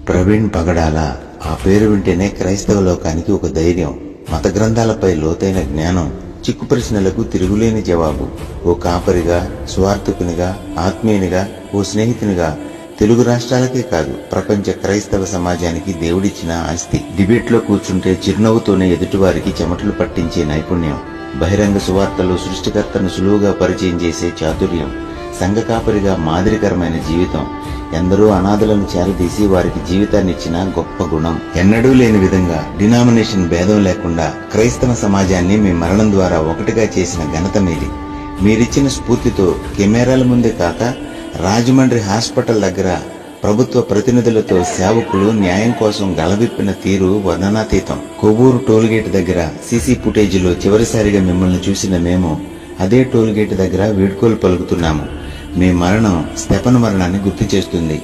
ప్రవీణ్ పగడాల. ఆ పేరు వింటేనే క్రైస్తవ లోకానికి ఒక ధైర్యం. మత గ్రంథాలపై లోతైన జ్ఞానం, చిక్కు ప్రశ్నలకు తిరుగులేని జవాబు. ఓ కాపరిగా, స్వార్థకునిగా, ఆత్మీయునిగా, ఓ స్నేహితునిగా తెలుగు రాష్ట్రాలకే కాదు, ప్రపంచ క్రైస్తవ సమాజానికి దేవుడిచ్చిన ఆస్తి. డిబేట్లో కూర్చుంటే చిరునవ్వుతోనే ఎదుటివారికి చెమటలు పట్టించే నైపుణ్యం, బహిరంగ సువార్తలో సృష్టికర్తను సులువుగా పరిచయం చేసే చాతుర్యం, సంఘ కాపరిగా మాదిరికరమైన జీవితం, ఎందరో అనాథలను చేరదీసి వారికి జీవితాన్నిచ్చిన గొప్ప గుణం. ఎన్నడూ లేని విధంగా డినామినేషన్ భేదం లేకుండా క్రైస్తవ సమాజాన్ని మీ మరణం ద్వారా ఒకటిగా చేసిన ఘనత మీది. మీరిచ్చిన స్ఫూర్తితో కెమెరాల ముందే కాక రాజమండ్రి హాస్పిటల్ దగ్గర ప్రభుత్వ ప్రతినిధులతో సేవకులు న్యాయం కోసం గళవిప్పిన తీరు వర్ణనాతీతం. కొవ్వూరు టోల్గేట్ దగ్గర సీసీ ఫుటేజీలో చివరిసారిగా మిమ్మల్ని చూసిన మేము అదే టోల్గేట్ దగ్గర వీడ్కోలు పలుకుతున్నాము. మీ మరణం స్టెఫన్ మరణాన్ని గుర్తు చేస్తుంది.